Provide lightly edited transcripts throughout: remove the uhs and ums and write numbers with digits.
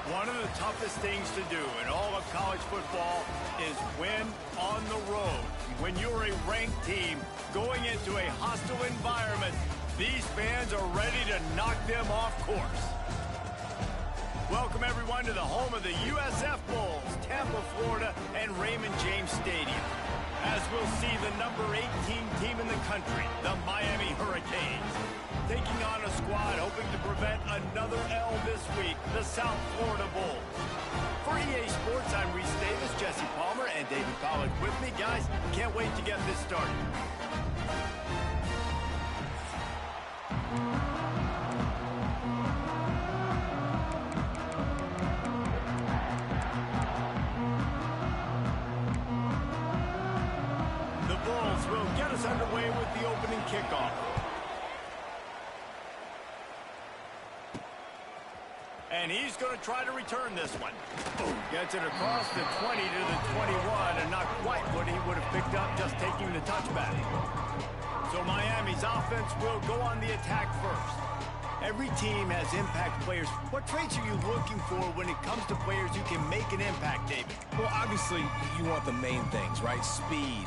One of the toughest things to do in all of college football is win on the road. When you're a ranked team going into a hostile environment, these fans are ready to knock them off course. Welcome, everyone, to the home of the USF Bulls, Tampa, Florida, and Raymond James Stadium. As we'll see the number 18 team in the country, the Miami Hurricanes, taking on a squad hoping to prevent another L this week, the South Florida Bulls. For EA Sports, I'm Reese Davis, Jesse Palmer, and David Pollack with me. Guys, can't wait to get this started. The Bulls will get us underway with the opening kickoff. And he's going to try to return this one. Gets it across the 20 to the 21, and not quite what he would have picked up just taking the touchback. So Miami's offense will go on the attack first. Every team has impact players. What traits are you looking for when it comes to players who can make an impact, David? Well, obviously, you want the main things, right? Speed,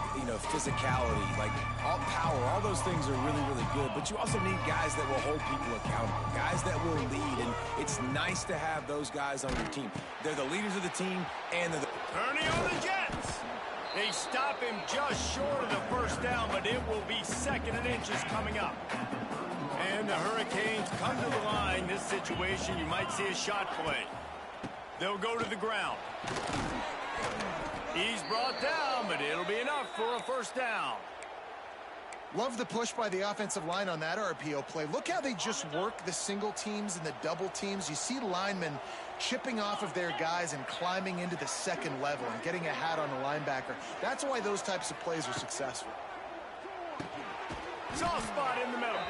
physicality, like all power, all those things are really, really good. But you also need guys that will hold people accountable, guys that will lead. And it's nice to have those guys on your team. They're the leaders of the team, and they're the... Turning on the Jets. They stop him just short of the first down, but it will be 2nd and inches coming up. And the Hurricanes come to the line. This situation, you might see a shot play. They'll go to the ground. He's brought down, but it'll be enough for a first down. Love the push by the offensive line on that RPO play. Look how they just work the single teams and the double teams. You see linemen chipping off of their guys and climbing into the second level and getting a hat on the linebacker. That's why those types of plays are successful. Soft spot in the middle.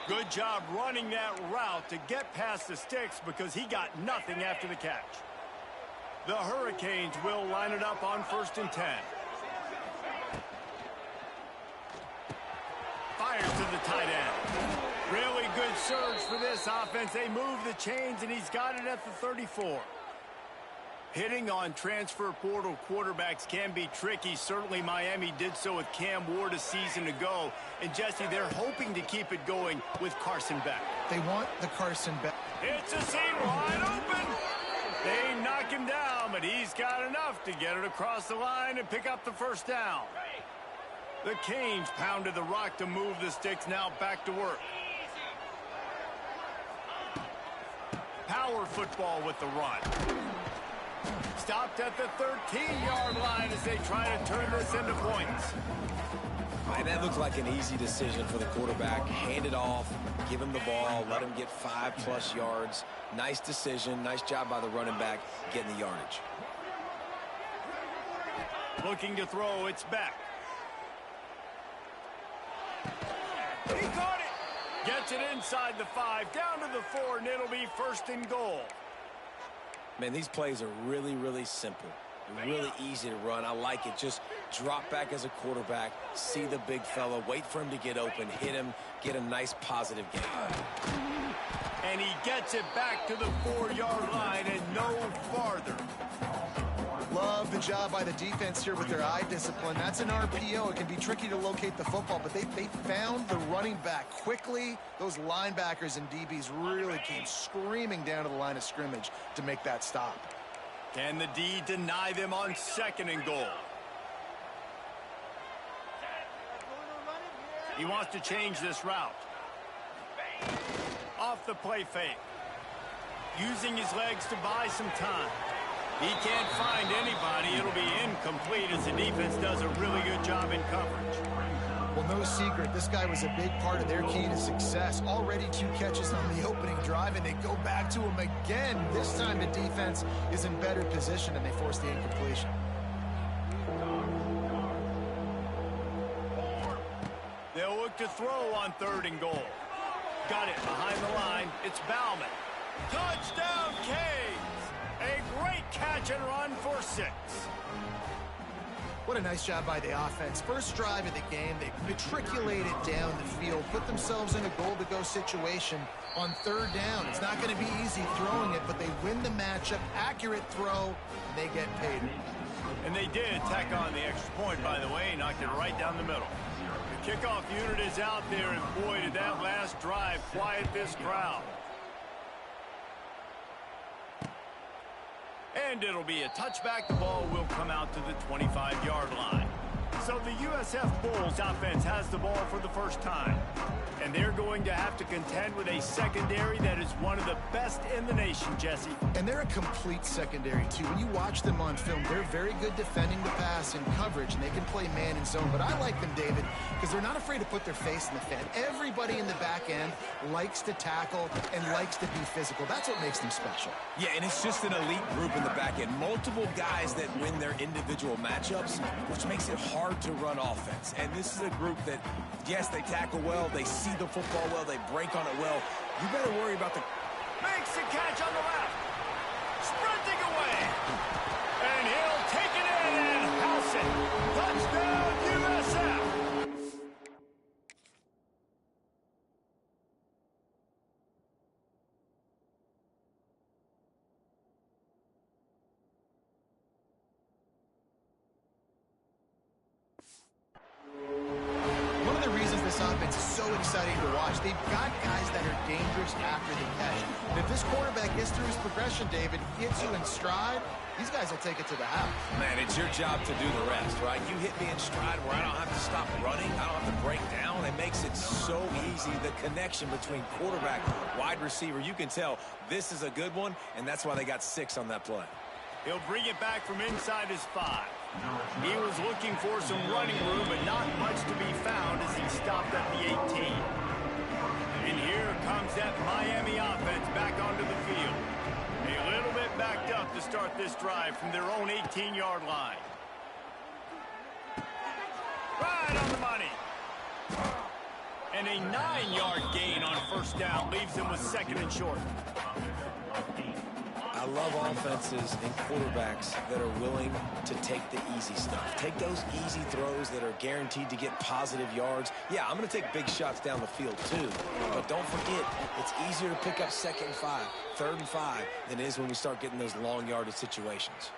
Good job running that route to get past the sticks because he got nothing after the catch. The Hurricanes will line it up on 1st and 10. Fires to the tight end. Really good surge for this offense. They move the chains, and he's got it at the 34. Hitting on transfer portal quarterbacks can be tricky. Certainly Miami did so with Cam Ward a season ago. And Jesse, they're hoping to keep it going with Carson Beck. They want the Carson Beck. It's a seam wide open. They knock him down, but he's got enough to get it across the line and pick up the first down. The Canes pounded the rock to move the sticks. Now back to work. Power football with the run. Stopped at the 13-yard line as they try to turn this into points. And that looked like an easy decision for the quarterback. Hand it off, give him the ball, let him get 5+ yards. Nice decision. Nice job by the running back getting the yardage. Looking to throw, it's back. He caught it. Gets it inside the 5, down to the 4, and it'll be 1st and goal. Man, these plays are really, really simple. Really easy to run. I like it. Just drop back as a quarterback, see the big fella, wait for him to get open, hit him, get a nice positive gain. And he gets it back to the 4-yard line and no farther. Love the job by the defense here with their eye discipline. That's an RPO. It can be tricky to locate the football, but they found the running back quickly. Those linebackers and DBs really came screaming down to the line of scrimmage to make that stop. Can the D deny them on 2nd and goal? He wants to change this route. Off the play fake. Using his legs to buy some time. He can't find anybody. It'll be incomplete as the defense does a really good job in coverage. Well, no secret, this guy was a big part of their key to success. Already 2 catches on the opening drive, and they go back to him again. This time the defense is in better position, and they force the incompletion. They'll look to throw on 3rd and goal. Got it behind the line. It's Bauman. Touchdown, Canes! A great catch and run for 6. What a nice job by the offense. First drive of the game, they matriculated down the field, put themselves in a goal-to-go situation on third down. It's not going to be easy throwing it, but they win the matchup. Accurate throw, and they get paid. And they did tack on the extra point, by the way, knocked it right down the middle. The kickoff unit is out there, and boy, did that last drive quiet this crowd. And it'll be a touchback. The ball will come out to the 25-yard line. So the USF Bulls offense has the ball for the first time. And they're going to have to contend with a secondary that is one of the best in the nation, Jesse. And they're a complete secondary, too. When you watch them on film, they're very good defending the pass and coverage, and they can play man and zone. But I like them, David, because they're not afraid to put their face in the fan. Everybody in the back end likes to tackle and likes to be physical. That's what makes them special. Yeah, and it's just an elite group in the back end. Multiple guys that win their individual matchups, which makes it hard to run offense. And this is a group that, yes, they tackle well, they see the football well, they break on it well. You better worry about the... Makes the catch on the left. Sprinting away. And he'll take it in and house it. Touchdown, USF. One of the reasons this offense is so exciting to watch, they've got guys that are dangerous after the catch. And if this quarterback gets through his progression, David, gets you in stride, these guys will take it to the house. Man, it's your job to do the rest, right? You hit me in stride where I don't have to stop running. I don't have to break down. It makes it so easy. The connection between quarterback, wide receiver, you can tell this is a good one, and that's why they got 6 on that play. He'll bring it back from inside his 5. He was looking for some running room, but not much to be found as he stopped at the 18. And here comes that Miami offense back onto the field. A little bit backed up to start this drive from their own 18-yard line. Right on the money. And a 9-yard gain on first down leaves them with 2nd and short. I love offenses and quarterbacks that are willing to take the easy stuff. Take those easy throws that are guaranteed to get positive yards. Yeah, I'm going to take big shots down the field too. But don't forget, it's easier to pick up 2nd and 5, 3rd and 5 than it is when we start getting those long yardage situations.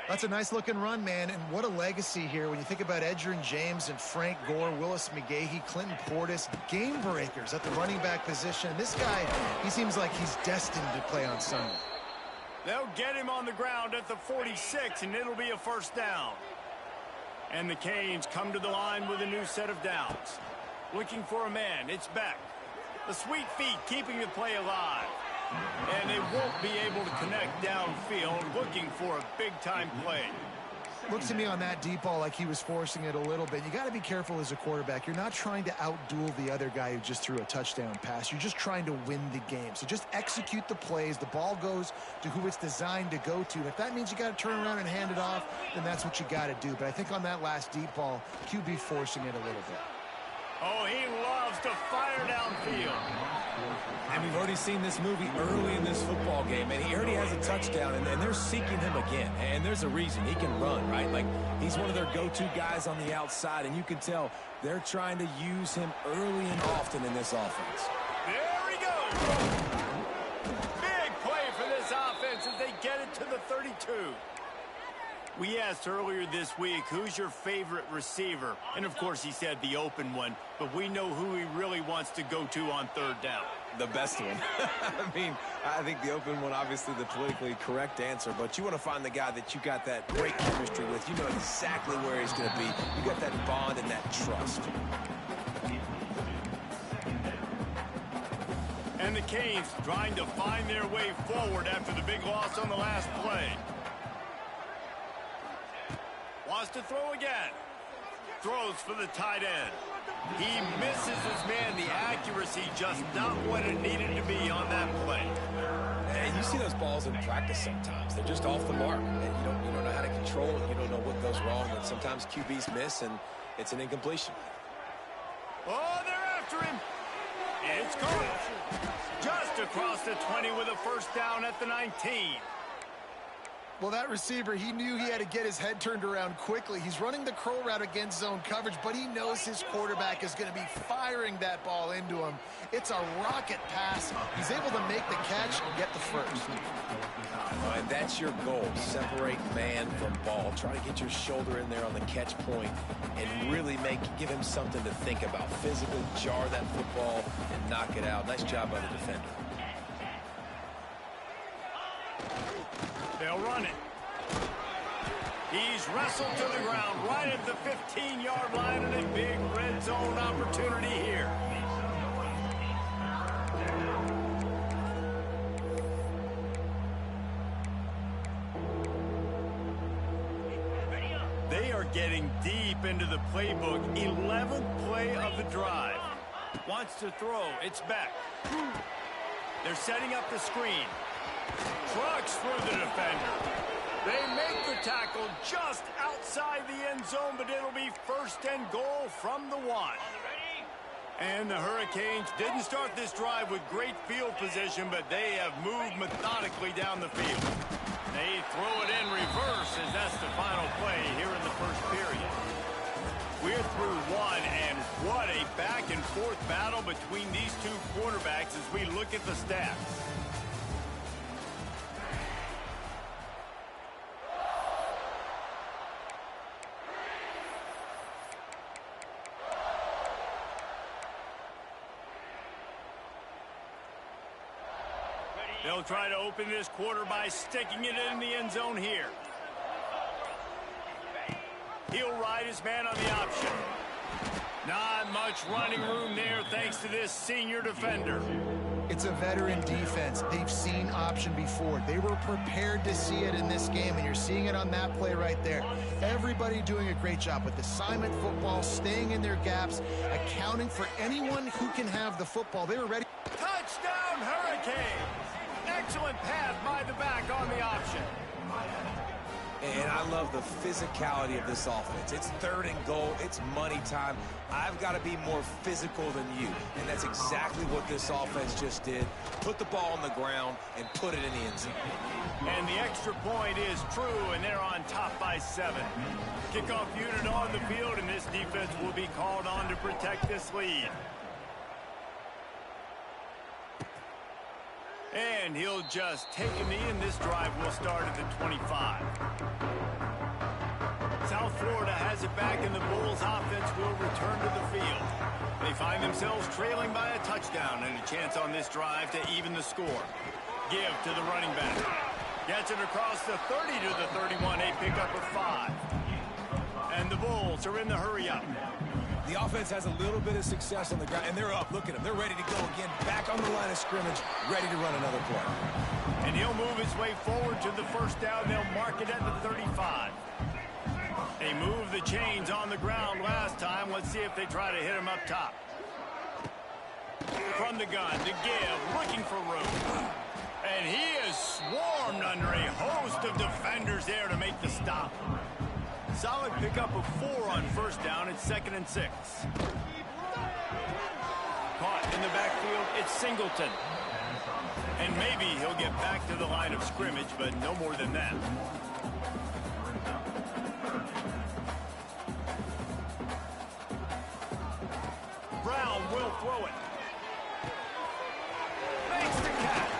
That's a nice-looking run, man, and what a legacy here when you think about Edgerrin James and Frank Gore, Willis McGahee, Clinton Portis, game breakers at the running back position. This guy, he seems like he's destined to play on Sunday. They'll get him on the ground at the 46, and it'll be a first down. And the Canes come to the line with a new set of downs. Looking for a man, it's Beck. The sweet feet keeping the play alive. And they won't be able to connect downfield, looking for a big-time play. Looks to me on that deep ball like he was forcing it a little bit. You got to be careful as a quarterback. You're not trying to outduel the other guy who just threw a touchdown pass. You're just trying to win the game. So just execute the plays. The ball goes to who it's designed to go to. And if that means you got to turn around and hand it off, then that's what you got to do. But I think on that last deep ball, QB forcing it a little bit. Oh, he loves to fire downfield. And we've already seen this movie early in this football game, and he already has a touchdown, and they're seeking him again. And there's a reason. He can run, right? Like, he's one of their go-to guys on the outside, and you can tell they're trying to use him early and often in this offense. There he goes. Big play for this offense as they get it to the 32. We asked earlier this week, who's your favorite receiver? And, of course, he said the open one, but we know who he really wants to go to on 3rd down. The best one. I mean, I think the open one, obviously the politically correct answer, but you want to find the guy that you got that great chemistry with. You know exactly where he's going to be. You got that bond and that trust. And the Canes trying to find their way forward after the big loss on the last play. Wants to throw again. Throws for the tight end. He misses his man. The accuracy just not what it needed to be on that play. And you see those balls in practice sometimes. They're just off the mark. And you don't know how to control it. You don't know what goes wrong. But sometimes QBs miss, and it's an incompletion. Oh, they're after him. It's caught. Just across the 20 with a first down at the 19. Well, that receiver, he knew he had to get his head turned around quickly. He's running the curl route against zone coverage, but he knows his quarterback is going to be firing that ball into him. It's a rocket pass. He's able to make the catch and get the first. All right, that's your goal. Separate man from ball. Try to get your shoulder in there on the catch point and really give him something to think about. Physically jar that football and knock it out. Nice job by the defender. They'll run it. He's wrestled to the ground right at the 15-yard line, and a big red zone opportunity here. They are getting deep into the playbook. 11th play of the drive. Wants to throw. It's back. They're setting up the screen. Trucks through the defender. They make the tackle just outside the end zone, but it'll be 1st and goal from the 1. And the Hurricanes didn't start this drive with great field position, but they have moved methodically down the field. They throw it in reverse as that's the final play here in the first period. We're through 1, and what a back-and-forth battle between these two quarterbacks as we look at the stats. They'll try to open this quarter by sticking it in the end zone here. He'll ride his man on the option. Not much running room there thanks to this senior defender. It's a veteran defense. They've seen option before. They were prepared to see it in this game, and you're seeing it on that play right there. Everybody doing a great job with assignment football, staying in their gaps, accounting for anyone who can have the football. They were ready. Touchdown, Hurricanes! Excellent pass by the back on the option. And I love the physicality of this offense. It's 3rd and goal. It's money time. I've got to be more physical than you. And that's exactly what this offense just did. Put the ball on the ground and put it in the end zone. And the extra point is true, and they're on top by 7. Kickoff unit on the field, and this defense will be called on to protect this lead. And he'll just take a knee, and this drive will start at the 25. South Florida has it back, and the Bulls offense will return to the field. They find themselves trailing by a touchdown and a chance on this drive to even the score. Give to the running back. Gets it across the 30 to the 31, a pickup of 5. And the Bulls are in the hurry-up. The offense has a little bit of success on the ground, and they're up. Look at them. They're ready to go again. Back on the line of scrimmage, ready to run another play. And he'll move his way forward to the first down. They'll mark it at the 35. They moved the chains on the ground last time. Let's see if they try to hit him up top. From the gun to give, looking for room. And he is swarmed under a host of defenders there to make the stop. Solid pickup of 4 on first down. It's 2nd and 6. Caught in the backfield, it's Singleton. And maybe he'll get back to the line of scrimmage, but no more than that. Brown will throw it. Makes the catch.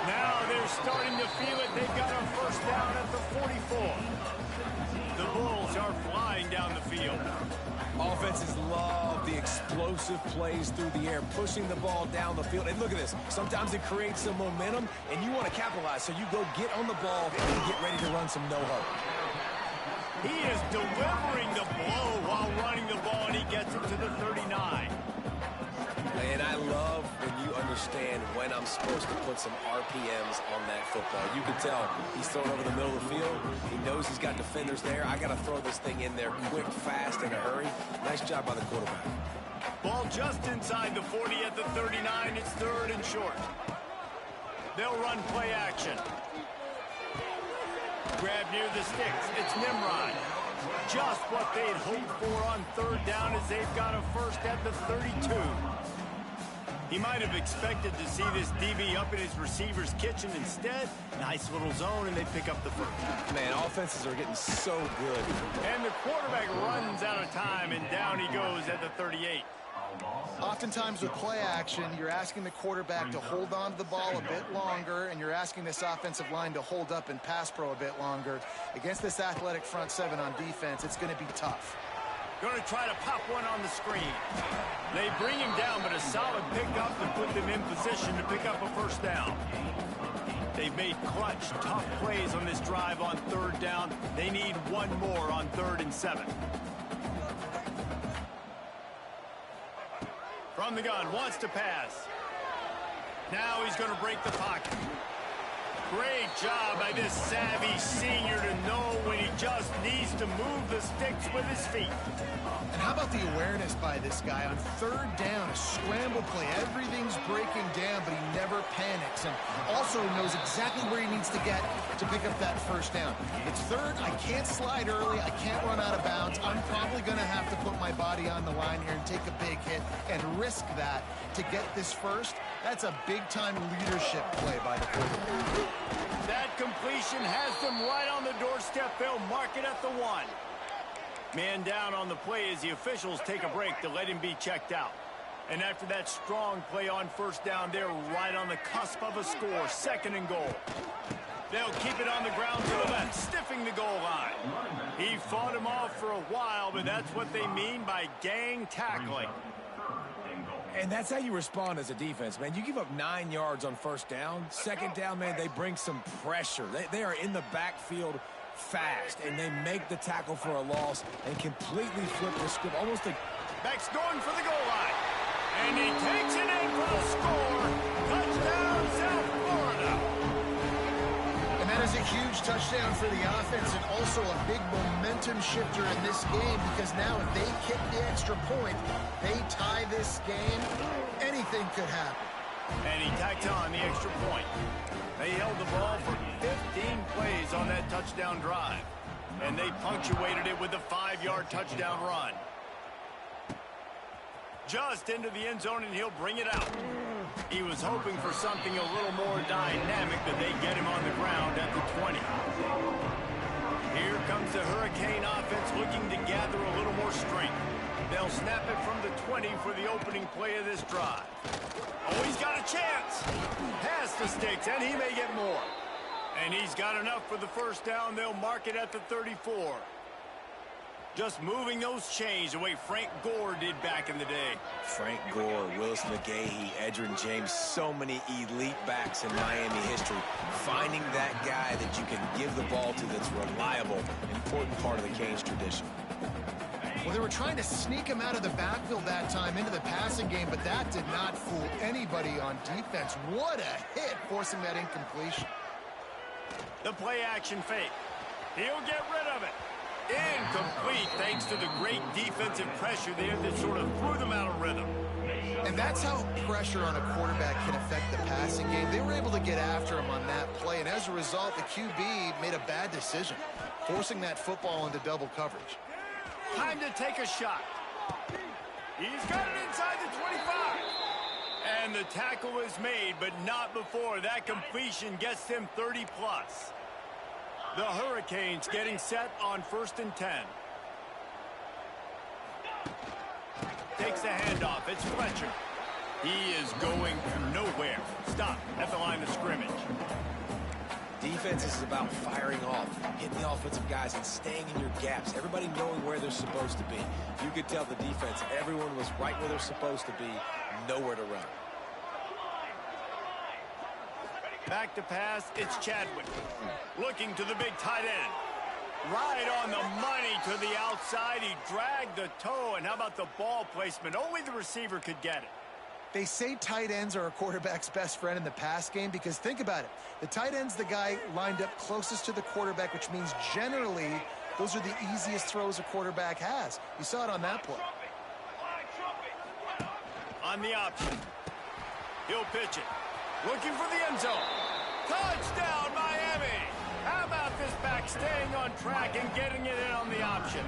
Now they're starting to feel it. They've got a first down at the 44. The Bulls are flying down the field. Offenses love the explosive plays through the air, pushing the ball down the field. And look at this. Sometimes it creates some momentum, and you want to capitalize. So you go get on the ball and get ready to run some no-huddle. He is delivering the blow while running the ball, and he gets it to the 39. And I love when you understand when I'm supposed to put some RPMs on that football. You can tell he's throwing over the middle of the field. He knows he's got defenders there. I got to throw this thing in there quick, fast, in a hurry. Nice job by the quarterback. Ball just inside the 40 at the 39. It's 3rd and short. They'll run play action. Grab near the sticks. It's Nimrod. Just what they'd hoped for on 3rd down as they've got a first at the 32. He might have expected to see this DB up in his receiver's kitchen. Instead, nice little zone, and they pick up the first. Man, offenses are getting so good. And the quarterback runs out of time, and down he goes at the 38. Oftentimes with play action, you're asking the quarterback to hold on to the ball a bit longer, and you're asking this offensive line to hold up and pass pro a bit longer. Against this athletic front seven on defense, it's going to be tough. Going to try to pop one on the screen. They bring him down, but a solid pickup to put them in position to pick up a first down. They've made clutch, tough plays on this drive on third down. They need one more on 3rd and 7. From the gun, wants to pass. Now he's going to break the pocket. Great job by this savvy senior to know when he just needs to move the sticks with his feet. And how about the awareness by this guy on 3rd down, a scramble play. Everything's breaking down, but he never panics, and also knows exactly where he needs to get to pick up that first down. It's 3rd. I can't slide early. I can't run out of bounds. I'm probably going to have to put my body on the line here and take a big hit and risk that to get this first. That's a big-time leadership play by the quarterback. That completion has them right on the doorstep. They'll mark it at the 1. Man down on the play as the officials take a break to let him be checked out. And after that strong play on first down, they're right on the cusp of a score. 2nd and goal. They'll keep it on the ground to the left, stiffing the goal line. He fought him off for a while, but that's what they mean by gang tackling. And that's how you respond as a defense, man. You give up 9 yards on first down. 2nd down, man, they bring some pressure. They are in the backfield fast, and they make the tackle for a loss and completely flip the script. Almost like Beck's going for the goal line. And he takes it in for the score. Touchdown, South Florida. And that is a huge touchdown for the offense and also a big momentum shifter in this game, because now if they kick the extra point, they tie this game, anything could happen. And he tacked on the extra point. They held the ball for 15 plays on that touchdown drive. And they punctuated it with a 5-yard touchdown run. Just into the end zone, and he'll bring it out. He was hoping for something a little more dynamic, but they get him on the ground at the 20. Here comes the Hurricane offense looking to gather a little more strength. They'll snap it from the 20 for the opening play of this drive. Oh, he's got a chance. Pass the sticks, and he may get more. And he's got enough for the first down. They'll mark it at the 34. Just moving those chains the way Frank Gore did back in the day. Frank Gore, Willis McGahee, Edgerrin James, so many elite backs in Miami history. Finding that guy that you can give the ball to that's reliable, important part of the Canes tradition. Well, they were trying to sneak him out of the backfield that time into the passing game, but that did not fool anybody on defense. What a hit, forcing that incompletion. The play action fake. He'll get rid of it. Incomplete thanks to the great defensive pressure there that sort of threw them out of rhythm. And that's how pressure on a quarterback can affect the passing game. They were able to get after him on that play, and as a result, the QB made a bad decision, forcing that football into double coverage. Time to take a shot. He's got it inside the 25. And the tackle is made, but not before that completion gets them 30-plus. The Hurricanes getting set on 1st and 10. Takes the handoff. It's Fletcher. He is going nowhere. Stop at the line of scrimmage. Defense is about firing off, hitting the offensive guys and staying in your gaps. Everybody knowing where they're supposed to be. You could tell the defense, everyone was right where they're supposed to be, nowhere to run. Back to pass, it's Chadwick. Looking to the big tight end. Right on the money to the outside. He dragged the toe, and how about the ball placement? Only the receiver could get it. They say tight ends are a quarterback's best friend in the pass game because think about it. The tight end's the guy lined up closest to the quarterback, which means generally those are the easiest throws a quarterback has. You saw it on that play. On the option. He'll pitch it. Looking for the end zone. Touchdown, Miami! How about this back staying on track and getting it in on the option?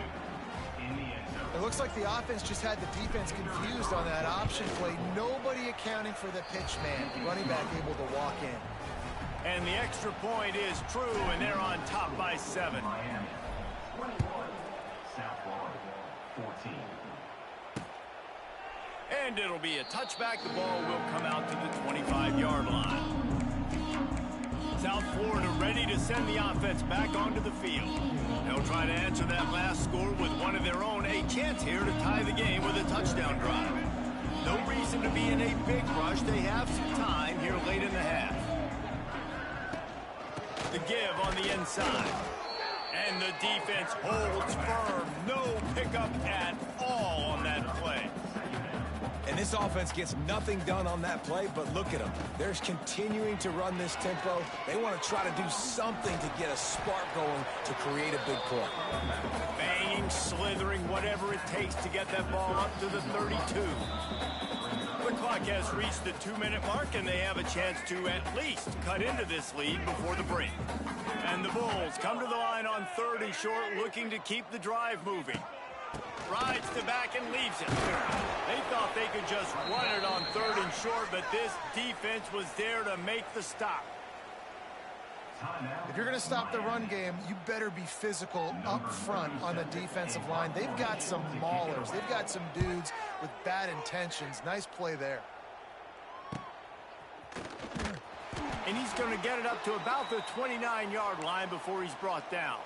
It looks like the offense just had the defense confused on that option play. Nobody accounting for the pitch man. Running back able to walk in. And the extra point is true, and they're on top by 7. Miami, 21, South Florida, 14. And it'll be a touchback. The ball will come out to the 25-yard line. South Florida ready to send the offense back onto the field. They'll try to answer that last score with one of their own. A chance here to tie the game with a touchdown drive. No reason to be in a big rush. They have some time here late in the half. The give on the inside. And the defense holds firm. No pickup at all on that play. And this offense gets nothing done on that play, but look at them. They're continuing to run this tempo. They want to try to do something to get a spark going to create a big play. Banging, slithering, whatever it takes to get that ball up to the 32. The clock has reached the 2-minute mark, and they have a chance to at least cut into this lead before the break. And the Bulls come to the line on 3rd and short, looking to keep the drive moving. Rides to back and leaves it. They thought they could just run it on 3rd and short, but this defense was there to make the stop. If you're going to stop the run game, you better be physical up front on the defensive line. They've got some maulers. They've got some dudes with bad intentions. Nice play there. And he's going to get it up to about the 29-yard line before he's brought down.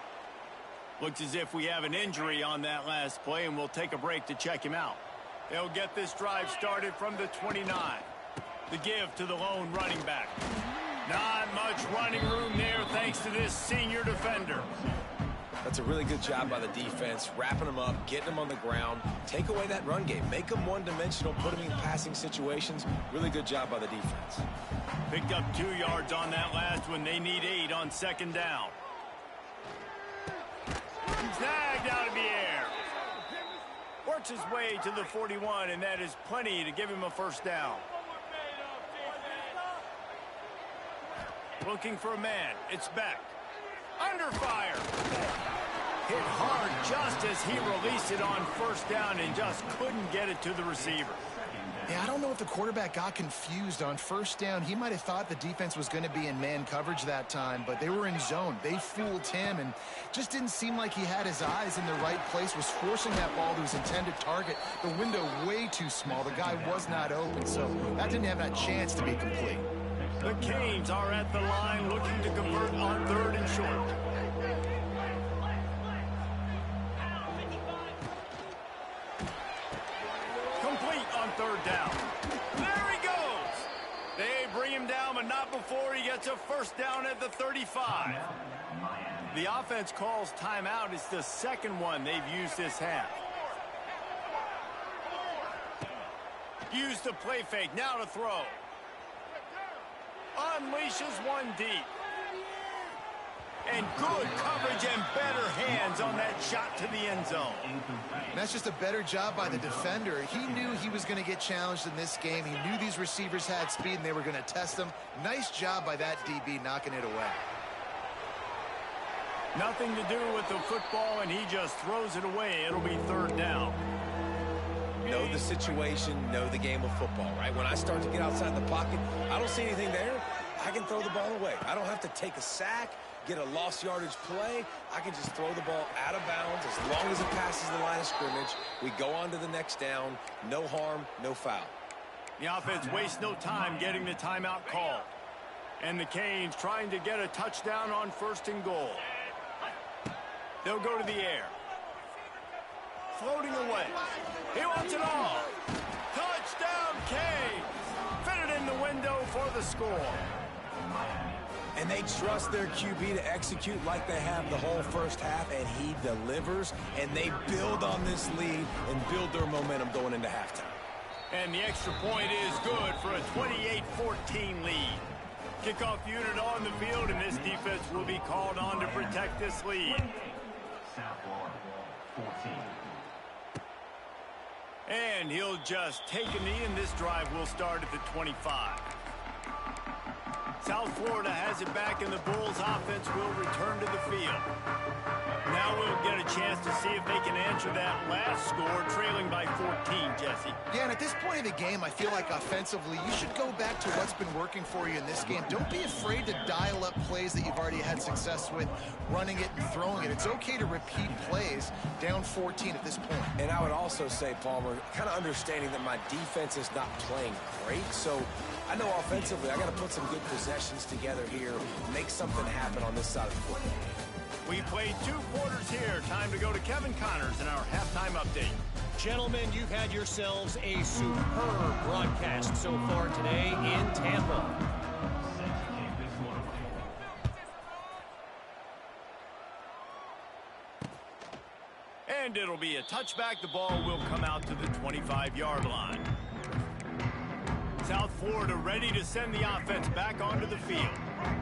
Looks as if we have an injury on that last play, and we'll take a break to check him out. They'll get this drive started from the 29. The give to the lone running back. Not much running room there thanks to this senior defender. That's a really good job by the defense, wrapping them up, getting them on the ground. Take away that run game. Make them one-dimensional, put them in passing situations. Really good job by the defense. Picked up 2 yards on that last one. They need 8 on 2nd down. Snagged out of the air. Works his way to the 41, and that is plenty to give him a 1st down. Looking for a man. It's Beck. Under fire. Hit hard just as he released it on 1st down and just couldn't get it to the receiver. Yeah, I don't know if the quarterback got confused on 1st down. He might have thought the defense was going to be in man coverage that time, but they were in zone. They fooled him and just didn't seem like he had his eyes in the right place, was forcing that ball to his intended target. The window way too small. The guy was not open, so that didn't have that chance to be complete. The Canes are at the line looking to convert on 3rd and short. Complete on 3rd down. There he goes. They bring him down, but not before he gets a 1st down at the 35. The offense calls timeout. It's the 2nd one they've used this half. Use the play fake. Now to throw. Unleashes one deep. And good coverage and better hands on that shot to the end zone. And that's just a better job by the defender. He knew he was going to get challenged in this game. He knew these receivers had speed and they were going to test him. Nice job by that DB knocking it away. Nothing to do with the football, and he just throws it away. It'll be 3rd down. Know the situation, know the game of football, right? When I start to get outside the pocket, I don't see anything there. I can throw the ball away. I don't have to take a sack, get a lost yardage play. I can just throw the ball out of bounds as long as it passes the line of scrimmage. We go on to the next down. No harm, no foul. The offense wastes no time getting the timeout called. And the Canes trying to get a touchdown on 1st and goal. They'll go to the air. Floating away. He wants it all. Touchdown, Canes. Fit it in the window for the score. And they trust their QB to execute like they have the whole 1st half, and he delivers, and they build on this lead and build their momentum going into halftime. And the extra point is good for a 28-14 lead. Kickoff unit on the field, and this defense will be called on to protect this lead. South Florida, 14. And he'll just take a knee, and this drive will start at the 25. South Florida has has it back, and the Bulls offense will return to the field. Now we'll get a chance to see if they can answer that last score, trailing by 14, Jesse. Yeah, and at this point of the game, I feel like offensively, you should go back to what's been working for you in this game. Don't be afraid to dial up plays that you've already had success with, running it and throwing it. It's okay to repeat plays down 14 at this point. And I would also say, Palmer, kind of understanding that my defense is not playing great, so I know offensively I got to put some good possessions together here, make something happen on this side of the football. We played 2 quarters here. Time to go to Kevin Connors in our halftime update. Gentlemen, you've had yourselves a superb broadcast so far today in Tampa. And it'll be a touchback. The ball will come out to the 25-yard line. South Florida ready to send the offense back onto the field.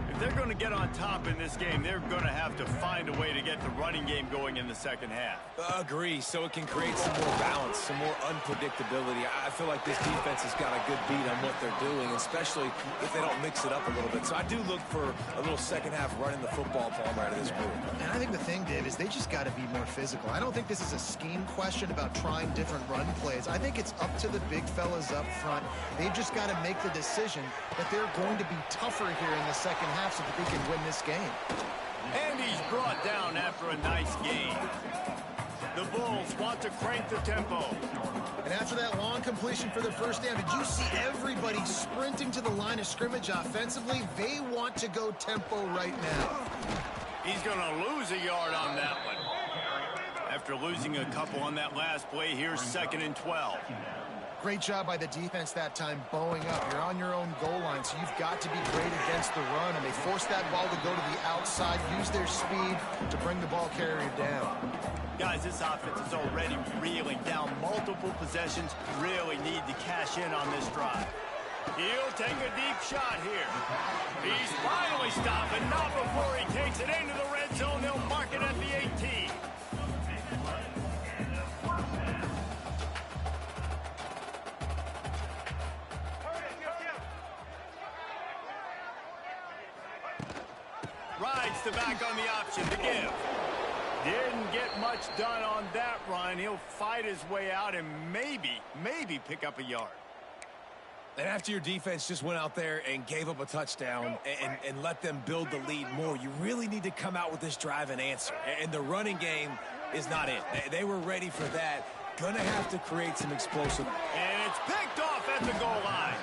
If they're going to get on top in this game, they're going to have to find a way to get the running game going in the second half. Agree, so it can create some more balance, some more unpredictability. I feel like this defense has got a good beat on what they're doing, especially if they don't mix it up a little bit. So I do look for a little second half running the football, Palmer, out of this group. And I think the thing, Dave, is they just got to be more physical. I don't think this is a scheme question about trying different run plays. I think it's up to the big fellas up front. They've just got to make the decision that they're going to be tougher here in the second half so that they can win this game. And he's brought down after a nice game. The Bulls want to crank the tempo. And after that long completion for the first down, did you see everybody sprinting to the line of scrimmage offensively? They want to go tempo right now. He's going to lose a yard on that one. After losing a couple on that last play, here's 2nd and 12. Great job by the defense that time, bowing up. You're on your own goal line, so you've got to be great against the run, and they force that ball to go to the outside, use their speed to bring the ball carrier down. Guys, this offense is already reeling down multiple possessions. Really need to cash in on this drive. He'll take a deep shot here. He's finally stopped, and not before he takes it into the red zone. They'll mark it at the 18. Rides the back on the option to give. Didn't get much done on that run. He'll fight his way out and maybe pick up a yard. And after your defense just went out there and gave up a touchdown and let them build the lead more, you really need to come out with this drive and answer. And the running game is not it. They were ready for that. Gonna have to create some explosive. And it's picked off at the goal line.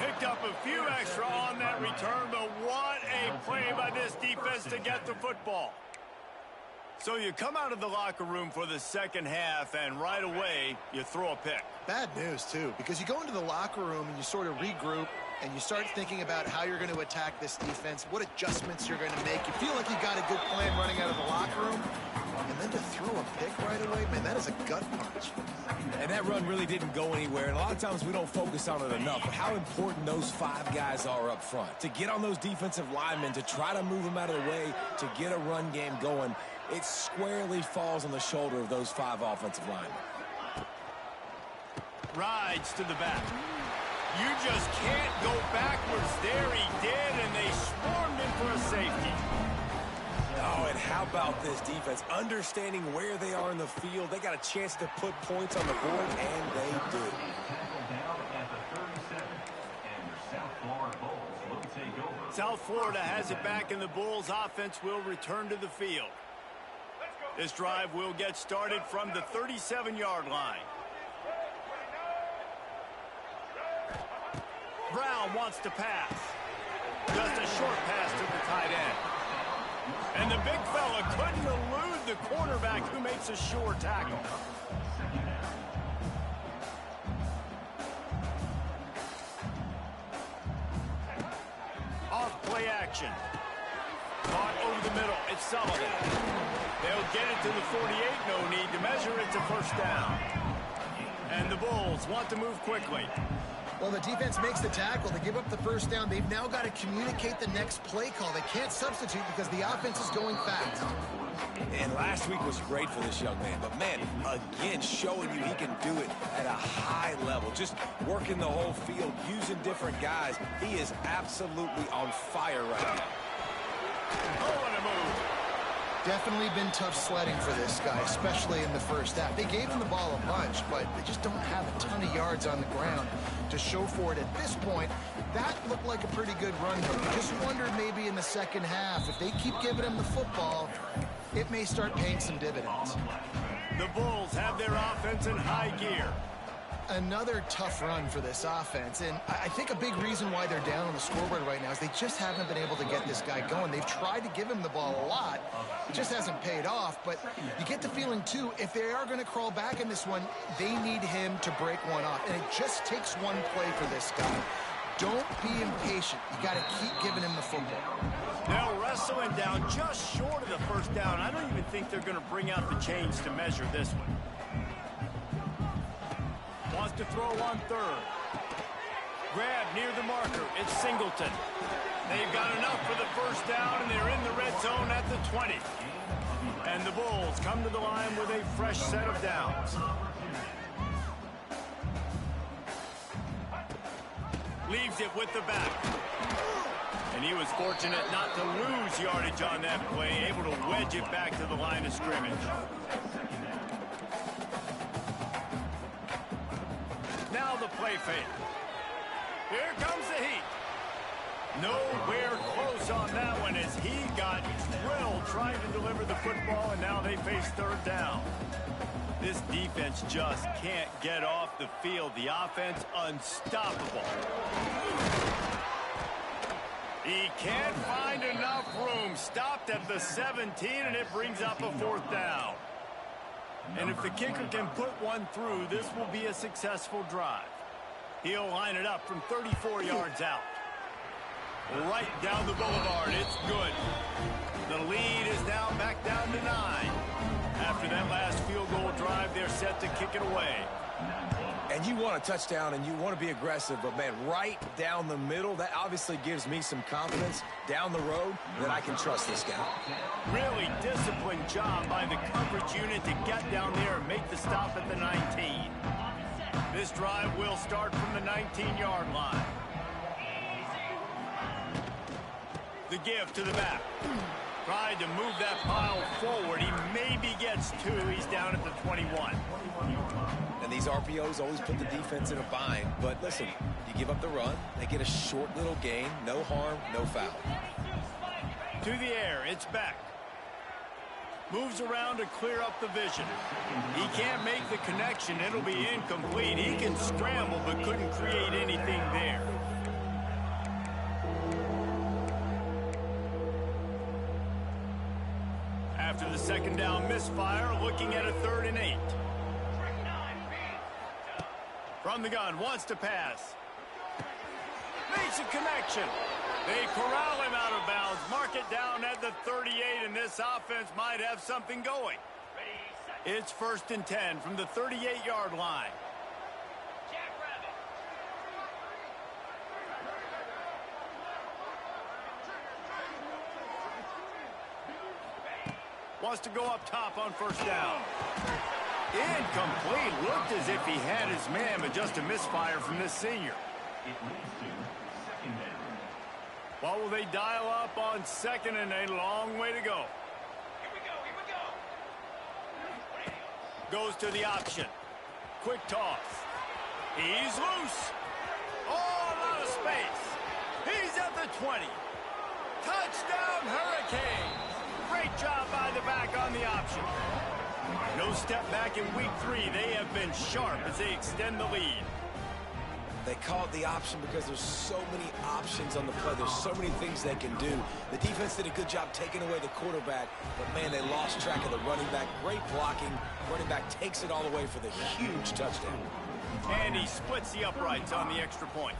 Picked up a few extra on that return, but what a play by this defense to get the football. So you come out of the locker room for the second half, and right away, you throw a pick. Bad news, too, because you go into the locker room and you sort of regroup, and you start thinking about how you're going to attack this defense, what adjustments you're going to make. You feel like you got a good plan running out of the locker room, and then to throw a pick right away, man, that is a gut punch. And that run really didn't go anywhere, and a lot of times we don't focus on it enough, but how important those 5 guys are up front. To get on those defensive linemen, to try to move them out of the way, to get a run game going, it squarely falls on the shoulder of those 5 offensive linemen. Rides to the back. You just can't go backwards. There he did, and they swarmed him for a safety. Oh, and how about this defense? Understanding where they are in the field. They got a chance to put points on the board, and they do. South Florida has it back, and the Bulls offense will return to the field. This drive will get started from the 37-yard line. Brown wants to pass. Just a short pass to the tight end. And the big fella couldn't elude the quarterback, who makes a sure tackle. Off play action. Caught over the middle. It's Sullivan. They'll get it to the 48. No need to measure it to first down. And the Bulls want to move quickly. Well, the defense makes the tackle. They give up the first down. They've now got to communicate the next play call. They can't substitute because the offense is going fast. And last week was great for this young man. But, man, again, showing you he can do it at a high level. Just working the whole field, using different guys. He is absolutely on fire right now. Oh, what a move. Definitely been tough sledding for this guy, especially in the first half. They gave him the ball a bunch, but they just don't have a ton of yards on the ground to show for it at this point. That looked like a pretty good run, though. Just wonder maybe in the second half, if they keep giving him the football, it may start paying some dividends. The Bulls have their offense in high gear. Another tough run for this offense, and I think a big reason why they're down on the scoreboard right now is they just haven't been able to get this guy going. They've tried to give him the ball a lot. It just hasn't paid off, but you get the feeling, too, if they are going to crawl back in this one, they need him to break one off, and it just takes one play for this guy. Don't be impatient. You got to keep giving him the football. Now wrestling down just short of the first down. I don't even think they're going to bring out the chains to measure this one. Wants to throw on third. Grab near the marker. It's Singleton. They've got enough for the first down, and they're in the red zone at the 20. And the Bulls come to the line with a fresh set of downs. Leaves it with the back. And he was fortunate not to lose yardage on that play, able to wedge it back to the line of scrimmage. Now the play fake. Here comes the heat. Nowhere close on that one as he got drilled trying to deliver the football, and now they face third down. This defense just can't get off the field. The offense unstoppable. He can't find enough room. Stopped at the 17, and it brings up a fourth down. And if the kicker can put one through, this will be a successful drive. He'll line it up from 34 yards out. Right down the boulevard. It's good. The lead is now back down to 9. After that last field goal drive, they're set to kick it away. And you want a touchdown and you want to be aggressive, but, man, right down the middle, that obviously gives me some confidence down the road that I can trust this guy. Really disciplined job by the coverage unit to get down there and make the stop at the 19. This drive will start from the 19-yard line. The give to the back. Tried to move that pile forward. He maybe gets 2. He's down at the 21. And these RPOs always put the defense in a bind. But listen, you give up the run, they get a short little gain, no harm, no foul. To the air, it's back. Moves around to clear up the vision. He can't make the connection. It'll be incomplete. He can scramble but couldn't create anything there. After the second down misfire, looking at a 3rd and 8. From the gun, wants to pass. Makes a connection. They corral him out of bounds. Mark it down at the 38, and this offense might have something going. It's 1st and 10 from the 38-yard line. Wants to go up top on first down. Incomplete. Looked as if he had his man, but just a misfire from this senior. What will they dial up on 2nd and a long way to go? Goes to the option. Quick toss. He's loose. Oh, a lot of space. He's at the 20. Touchdown, Hurricanes. Great job by the back on the option. No step back in week 3. They have been sharp as they extend the lead. They call it the option because there's so many options on the play. There's so many things they can do. The defense did a good job taking away the quarterback, but, man, they lost track of the running back. Great blocking. Running back takes it all away for the huge touchdown. And he splits the uprights on the extra point.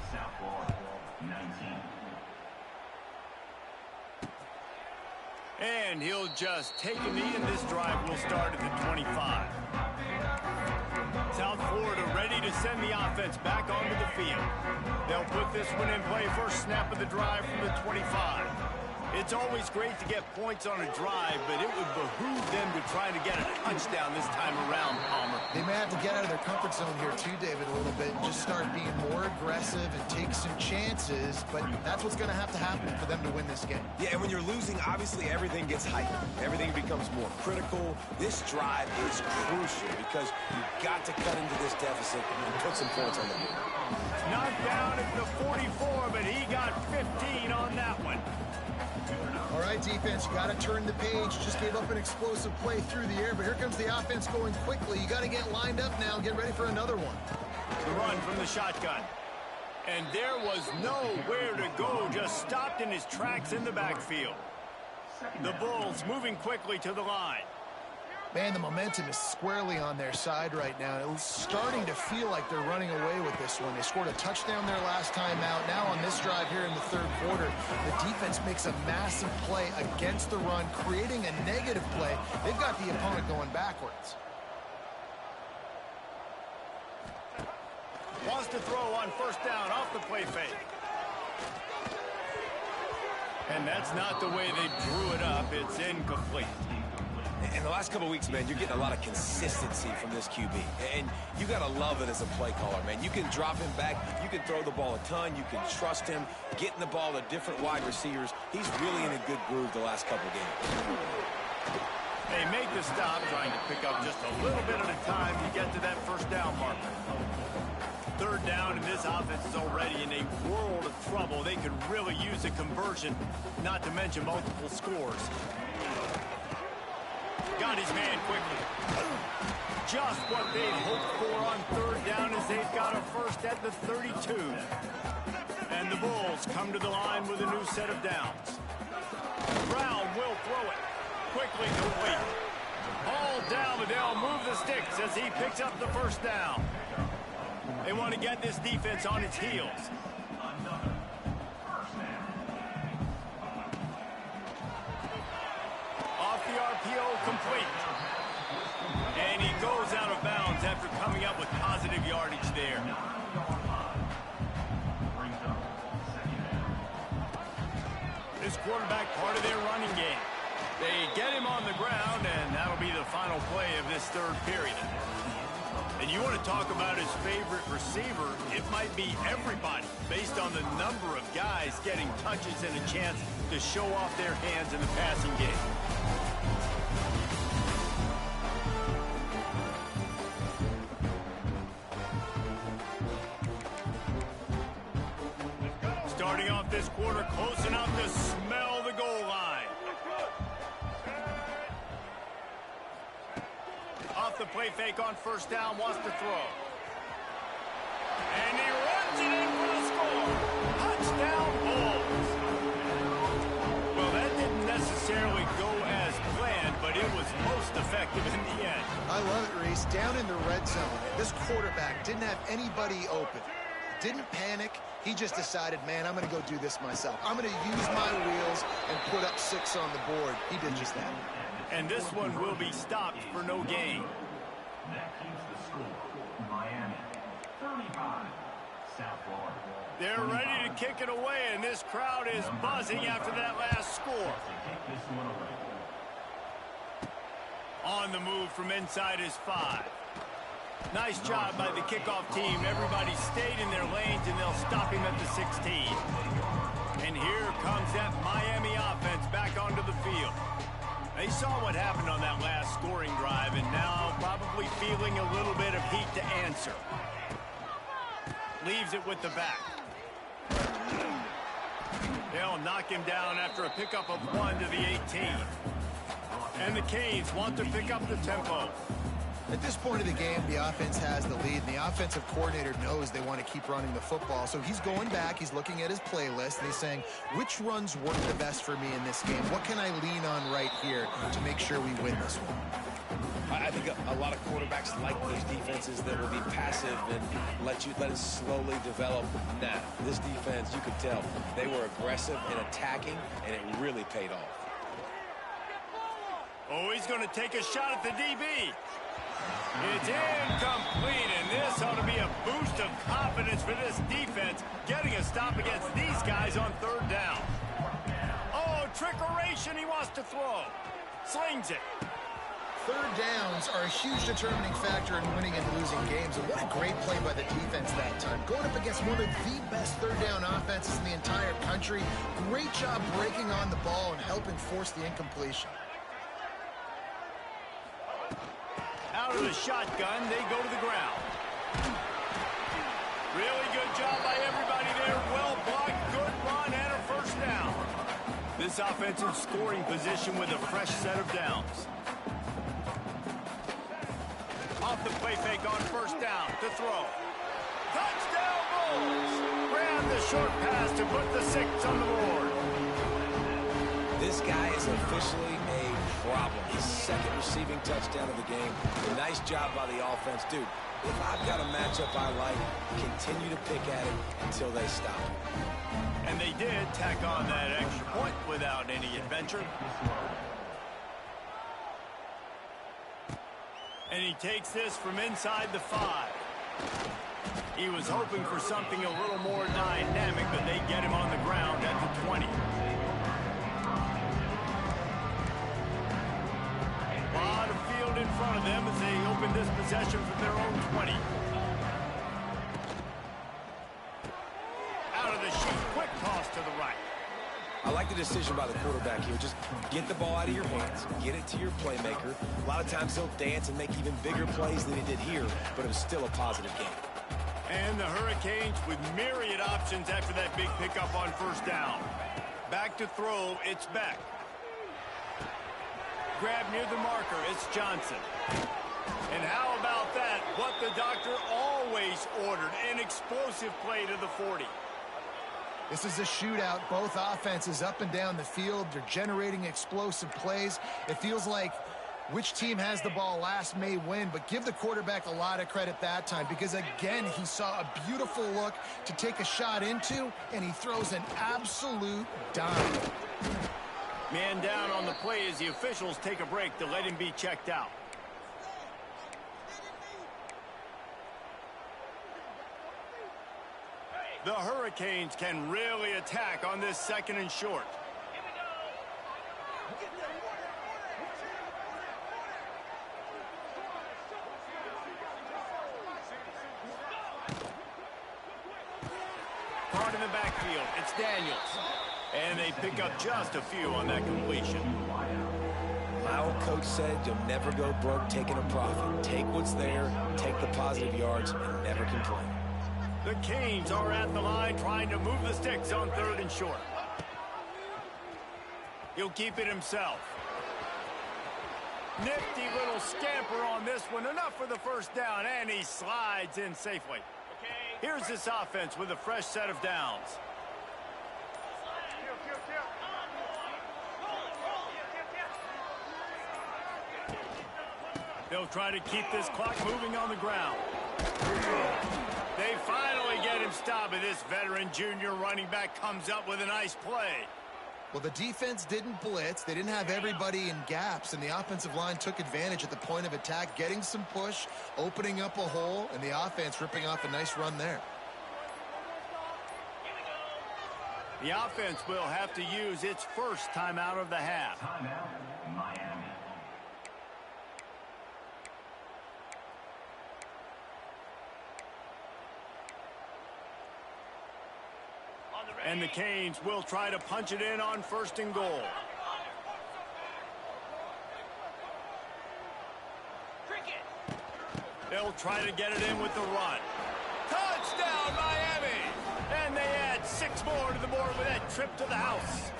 And he'll just take a knee, and this drive will start at the 25. South Florida ready to to send the offense back onto the field. They'll put this one in play first snap of the drive from the 25. It's always great to get points on a drive, but it would behoove them to try to get a touchdown this time around, Palmer. They may have to get out of their comfort zone here too, David, a little bit, and just start being more aggressive and take some chances, but that's what's going to happen for them to win this game. Yeah, and when you're losing, obviously everything gets heightened. Everything becomes more critical. This drive is crucial because you've got to cut into this deficit and put some points on the board. Knocked down at the 44, but he got 15 on that one. All right, defense, you got to turn the page. Just gave up an explosive play through the air, but here comes the offense going quickly. You got to get lined up now and get ready for another one. The run from the shotgun. And there was nowhere to go, just stopped in his tracks in the backfield. The Bulls moving quickly to the line. Man, the momentum is squarely on their side right now. It's starting to feel like they're running away with this one. They scored a touchdown their last time out. Now on this drive here in the third quarter, the defense makes a massive play against the run, creating a negative play. They've got the opponent going backwards. Wants to throw on first down off the play fake. And that's not the way they drew it up. It's incomplete. In the last couple of weeks, man, you're getting a lot of consistency from this QB. And you got to love it as a play caller, man. You can drop him back. You can throw the ball a ton. You can trust him, getting the ball to different wide receivers. He's really in a good groove the last couple of games. They make the stop, trying to pick up just a little bit at a time to get to that first down marker. Third down, and this offense is already in a world of trouble. They could really use a conversion, not to mention multiple scores. Got his man quickly. Just what they'd hoped for on third down as they've got a first at the 32. And the Bulls come to the line with a new set of downs. Brown will throw it. Quickly complete. Ball down, but they'll move the sticks as he picks up the first down. They want to get this defense on its heels. Complete. And he goes out of bounds after coming up with positive yardage there. This quarterback part of their running game. They get him on the ground, and that'll be the final play of this third period. And you want to talk about his favorite receiver, it might be everybody, based on the number of guys getting touches and a chance to show off their hands in the passing game. Starting off this quarter close enough to smell the goal line. Off the play fake on first down, wants to throw. And he runs it in for the score. Touchdown, Bulls. Well, that didn't necessarily go as planned, but it was most effective in the end. I love it, Reese. Down in the red zone, this quarterback didn't have anybody open. Didn't panic. He just decided, man, I'm going to go do this myself. I'm going to use my wheels and put up 6 on the board. He did just that. And this one will be stopped for no gain. That keeps the score. Miami 35, South Florida. They're 25. Ready to kick it away, and this crowd is buzzing after that last score. To kick this one away. On the move from inside his 5. Nice job by the kickoff team. Everybody stayed in their lanes, and they'll stop him at the 16. And here comes that Miami offense back onto the field. They saw what happened on that last scoring drive, and now probably feeling a little bit of heat to answer. Leaves it with the back. They'll knock him down after a pickup of 1 to the 18. And the Canes want to pick up the tempo. At this point of the game, the offense has the lead, and the offensive coordinator knows they want to keep running the football. So he's going back, he's looking at his playlist, and he's saying, which runs work the best for me in this game? What can I lean on right here to make sure we win this one? I think a lot of quarterbacks like these defenses that will be passive and let it slowly develop. Nah, this defense, you could tell, they were aggressive and attacking, and it really paid off. Oh, he's going to take a shot at the DB. It's incomplete, and this ought to be a boost of confidence for this defense, getting a stop against these guys on third down. Oh, trickeration, he wants to throw. Slings it. Third downs are a huge determining factor in winning and losing games, and what a great play by the defense that time. Going up against one of the best third down offenses in the entire country. Great job breaking on the ball and helping force the incompletion. Out of the shotgun, they go to the ground. Really good job by everybody there. Well blocked, good run, and a first down. This offensive scoring position with a fresh set of downs. Off the play fake on first down to throw. Touchdown Bulls! Grab the short pass to put the 6 on the board. This guy is officially a problem. His second receiving touchdown of the game. A nice job by the offense. Dude, if I've got a matchup I like, continue to pick at it until they stop. And they did tack on that extra point without any adventure. And he takes this from inside the 5. He was hoping for something a little more dynamic, but they get him on the ground at the 20. A lot of field in front of them as they open this possession from their own 20. Out of the sheet, quick toss to the right. I like the decision by the quarterback here. Just get the ball out of your hands, get it to your playmaker. A lot of times he'll dance and make even bigger plays than he did here, but it was still a positive game. And the Hurricanes with myriad options after that big pickup on first down. Back to throw, it's Beck. Grab near the marker, it's Johnson. And how about that? What the doctor always ordered, an explosive play to the 40. This is a shootout. Both offenses up and down the field. They're generating explosive plays. It feels like which team has the ball last may win, but give the quarterback a lot of credit that time because, again, he saw a beautiful look to take a shot into, and he throws an absolute dime. Man down on the play as the officials take a break to let him be checked out. The Hurricanes can really attack on this second and short. Caught in the backfield, it's Daniels. And they pick up just a few on that completion. My old coach said you'll never go broke taking a profit. Take what's there, take the positive yards, and never complain. The Canes are at the line trying to move the sticks on third and short. He'll keep it himself. Nifty little scamper on this one. Enough for the first down, and he slides in safely. Here's this offense with a fresh set of downs. They'll try to keep this clock moving on the ground. They finally get him stopped, and this veteran junior running back comes up with a nice play. Well, the defense didn't blitz. They didn't have everybody in gaps, and the offensive line took advantage at the point of attack, getting some push, opening up a hole, and the offense ripping off a nice run there. The offense will have to use its first timeout of the half. Timeout, Miami. And the Canes will try to punch it in on first and goal. They'll try to get it in with the run. Touchdown, Miami! And they add 6 more to the board with that trip to the house.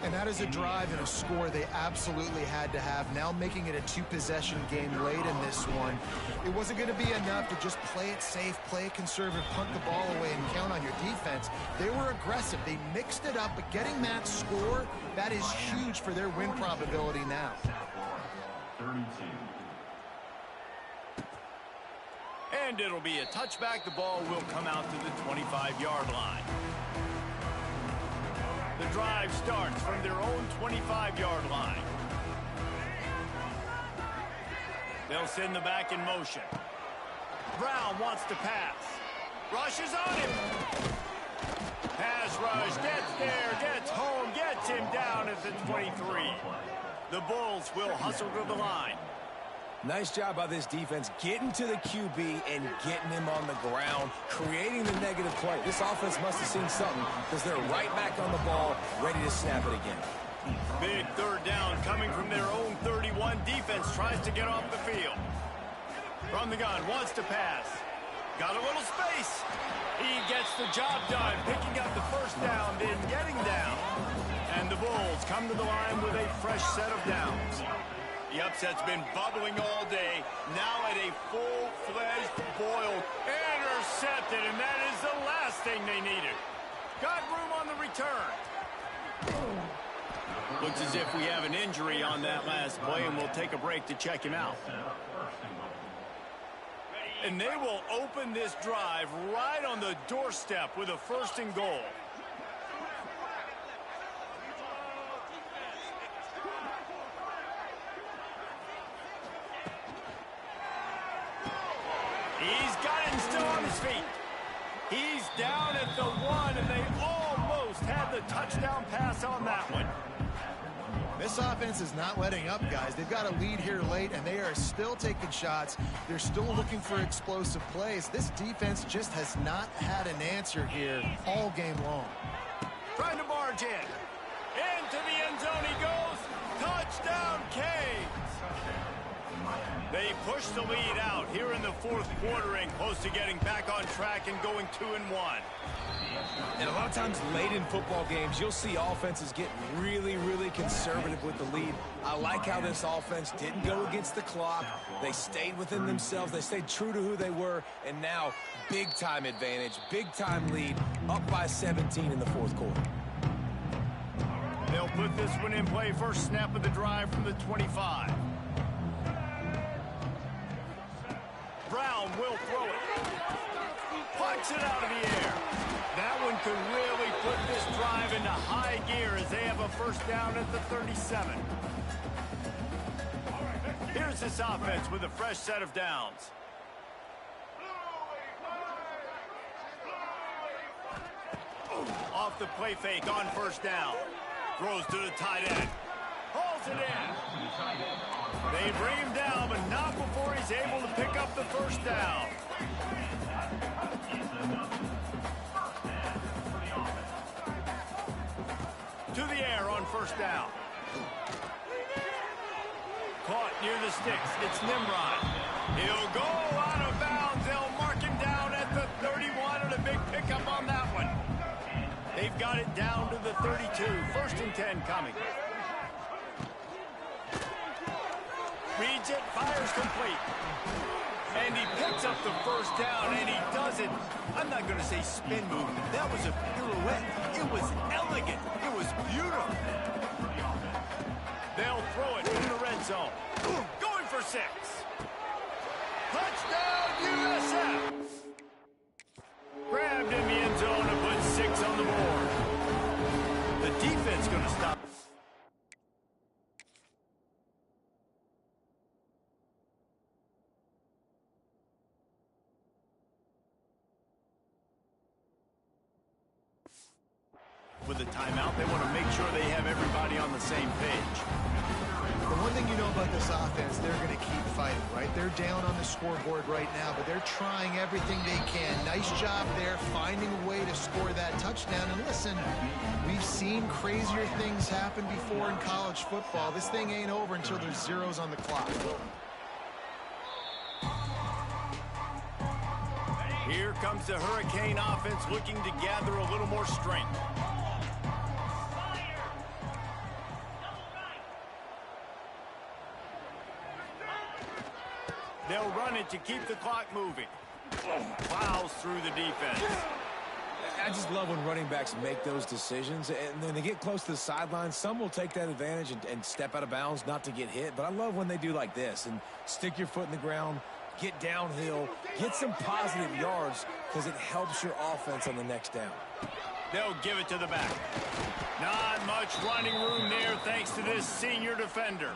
And that is a drive and a score they absolutely had to have. Now making it a 2-possession game late in this one. It wasn't going to be enough to just play it safe, play it conservative, punt the ball away, and count on your defense. They were aggressive. They mixed it up, but getting that score, that is huge for their win probability now. 32. And it'll be a touchback. The ball will come out to the 25-yard line. The drive starts from their own 25-yard line. They'll send the back in motion. Brown wants to pass. Rushes on him. Pass rush, gets there, gets home, gets him down at the 23. The Bulls will hustle to the line. Nice job by this defense getting to the QB and getting him on the ground, creating the negative play. This offense must have seen something because they're right back on the ball, ready to snap it again. Big third down coming from their own 31. Defense tries to get off the field. From the gun, wants to pass. Got a little space. He gets the job done, picking up the first down, then getting down. And the Bulls come to the line with a fresh set of downs. The upset's been bubbling all day. Now at a full-fledged boil. Intercepted, and that is the last thing they needed. Got room on the return. Looks as if we have an injury on that last play, and we'll take a break to check him out. And they will open this drive right on the doorstep with a 1st and goal. He's got it and still on his feet. He's down at the 1, and they almost had the touchdown pass on that one. This offense is not letting up, guys. They've got a lead here late, and they are still taking shots. They're still looking for explosive plays. This defense just has not had an answer here all game long. Trying to barge in. Into the end zone he goes. Touchdown, Canes. They push the lead out here in the 4th quarter and close to getting back on track and going 2-1. And a lot of times late in football games, you'll see offenses get really, really conservative with the lead. I like how this offense didn't go against the clock. They stayed within themselves. They stayed true to who they were. And now, big-time advantage, big-time lead, up by 17 in the 4th quarter. They'll put this one in play. First snap of the drive from the 25. Brown will throw it. Punch it out of the air. That one could really put this drive into high gear as they have a 1st down at the 37. Here's this offense with a fresh set of downs. Off the play fake on 1st down. Throws to the tight end. Hauls it in. They bring him down, but not before he's able to pick up the 1st down. To the air on 1st down. Caught near the sticks. It's Nimrod. He'll go out of bounds. They'll mark him down at the 31 and a big pickup on that one. They've got it down to the 32. 1st and 10 coming. Reads it, fires complete. And he picks up the 1st down, and he does it. I'm not going to say spin move. That was a pirouette. It was elegant. It was beautiful. They'll throw it in the red zone. Going for 6. Touchdown, USF. Grabbed in the end zone and put 6 on the board. The defense going to stop. With a timeout, they want to make sure they have everybody on the same page. The one thing you know about this offense, they're going to keep fighting, right? They're down on the scoreboard right now, but they're trying everything they can. Nice job there, finding a way to score that touchdown. And listen, we've seen crazier things happen before in college football. This thing ain't over until there's zeros on the clock. Here comes the Hurricane offense looking to gather a little more strength. They'll run it to keep the clock moving. Plows through the defense. I just love when running backs make those decisions, and when they get close to the sideline, some will take that advantage and step out of bounds not to get hit. But I love when they do like this and stick your foot in the ground, get downhill, get some positive yards because it helps your offense on the next down. They'll give it to the back. Not much running room there at thanks to this senior defender.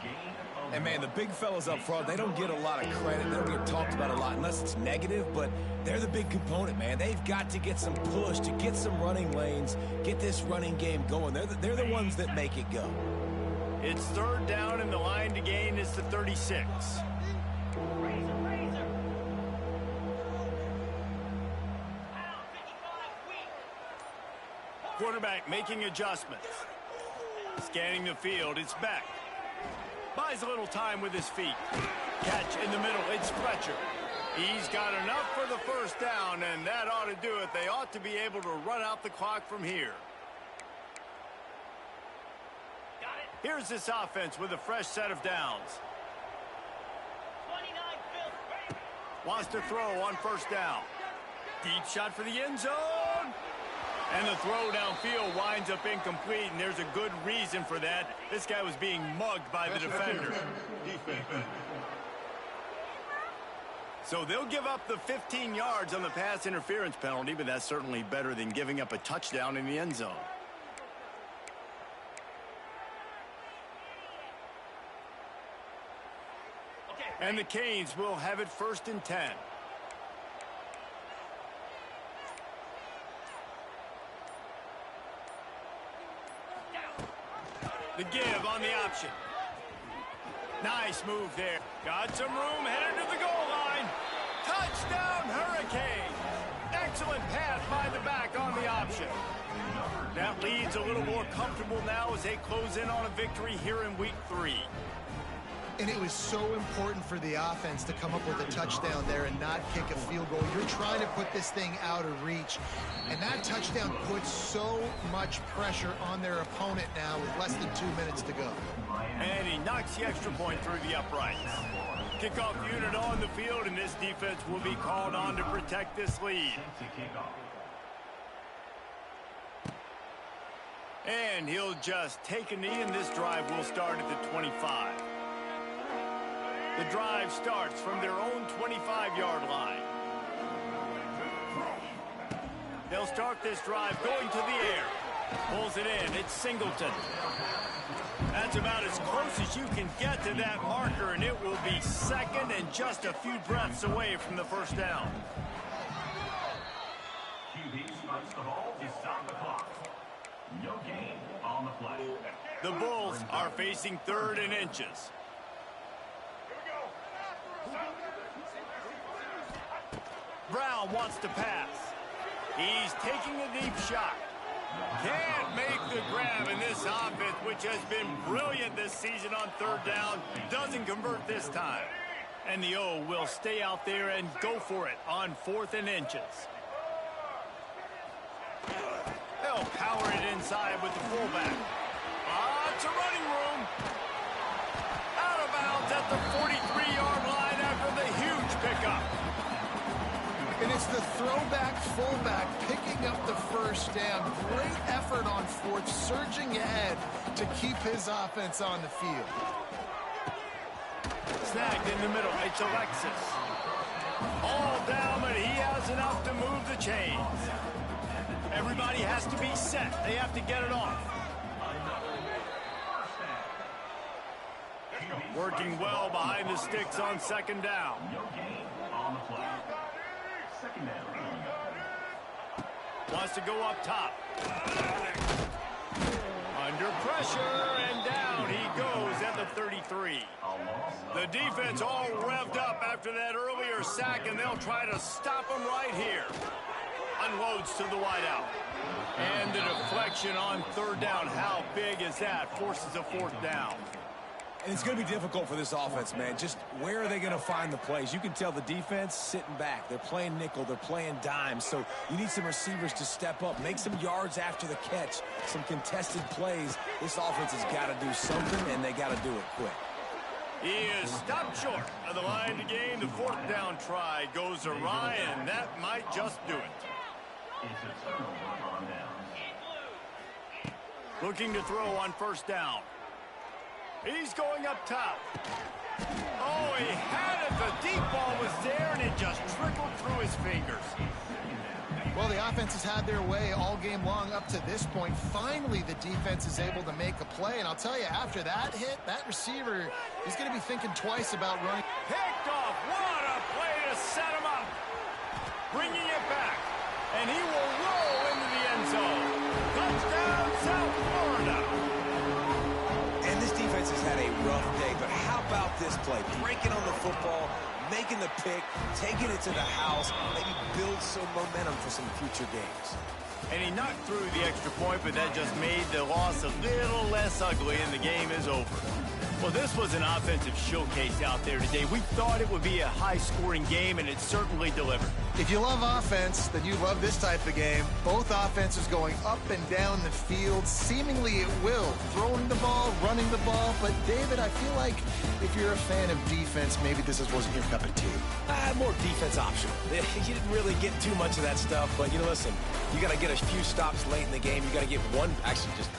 And, man, the big fellas up front, they don't get a lot of credit. They don't get talked about a lot unless it's negative, but they're the big component, man. They've got to get some push, to get some running lanes, get this running game going. They're the ones that make it go. It's third down, and the line to gain is the 36. Quarterback making adjustments. Scanning the field, it's Beck. Buys a little time with his feet. Catch in the middle, it's Fletcher. He's got enough for the first down, and that ought to do it. They ought to be able to run out the clock from here. Here's this offense with a fresh set of downs. Wants to throw on first down. Deep shot for the end zone. And the throw downfield winds up incomplete, and there's a good reason for that. This guy was being mugged by the defender. So they'll give up the 15 yards on the pass interference penalty, but that's certainly better than giving up a touchdown in the end zone. And the Canes will have it 1st and 10. The give on the option. Nice move there. Got some room, headed to the goal line. Touchdown, Hurricane. Excellent pass by the back on the option. That lead's a little more comfortable now as they close in on a victory here in week 3. And it was so important for the offense to come up with a touchdown there and not kick a field goal. You're trying to put this thing out of reach. And that touchdown puts so much pressure on their opponent now with less than 2 minutes to go. And he knocks the extra point through the uprights. Kickoff unit on the field, and this defense will be called on to protect this lead. And he'll just take a knee, and this drive will start at the 25. The drive starts from their own 25-yard line. They'll start this drive going to the air. Pulls it in. It's Singleton. That's about as close as you can get to that marker, and it will be second and just a few breaths away from the first down. QB strikes the ball to stop the clock. No gain on the play. The Bulls are facing 3rd and inches. Brown wants to pass. He's taking a deep shot. Can't make the grab, in this offense, which has been brilliant this season on 3rd down, doesn't convert this time. And the O will stay out there and go for it on 4th and inches. They'll power it inside with the fullback. It's a running room. Out of bounds at the 43-yard line after the huge pickup. And it's the throwback fullback picking up the first down. Great effort on 4th, surging ahead to keep his offense on the field. Snagged in the middle. It's Alexis. All down, but he has enough to move the chains. Everybody has to be set. They have to get it off. Working well behind the sticks on 2nd down. No gain on the play. 2nd down. Wants to go up top. Under pressure, and down he goes at the 33. The defense all revved up after that earlier sack, and they'll try to stop him right here. Unloads to the wideout. And the deflection on 3rd down. How big is that? Forces a 4th down. And it's going to be difficult for this offense, man. Just where are they going to find the plays? You can tell the defense sitting back. They're playing nickel. They're playing dime. So you need some receivers to step up, make some yards after the catch, some contested plays. This offense has got to do something, and they got to do it quick. He is stopped short of the line to gain. The 4th down try goes awry, and that might just do it. It's a turnover on downs. Looking to throw on 1st down. He's going up top. Oh, he had it. The deep ball was there, and it just trickled through his fingers. Well, the offense has had their way all game long up to this point. Finally, the defense is able to make a play. And I'll tell you, after that hit, that receiver is going to be thinking twice about running. Picked off. What a play to set him up. Bringing it back. And he will roll into the end zone. Touchdown, South Florida. And this defense has had a rough day, but how about this play? Breaking on the football, making the pick, taking it to the house, maybe build some momentum for some future games. And he knocked through the extra point, but that just made the loss a little less ugly, and the game is over. Well, this was an offensive showcase out there today. We thought it would be a high-scoring game, and it certainly delivered. If you love offense, then you love this type of game. Both offenses going up and down the field, seemingly at will. Throwing the ball, running the ball. But, David, I feel like if you're a fan of defense, maybe this wasn't your cup of tea. More defense optional. You didn't really get too much of that stuff, but, listen, you got to get a few stops late in the game. You got to get one, actually just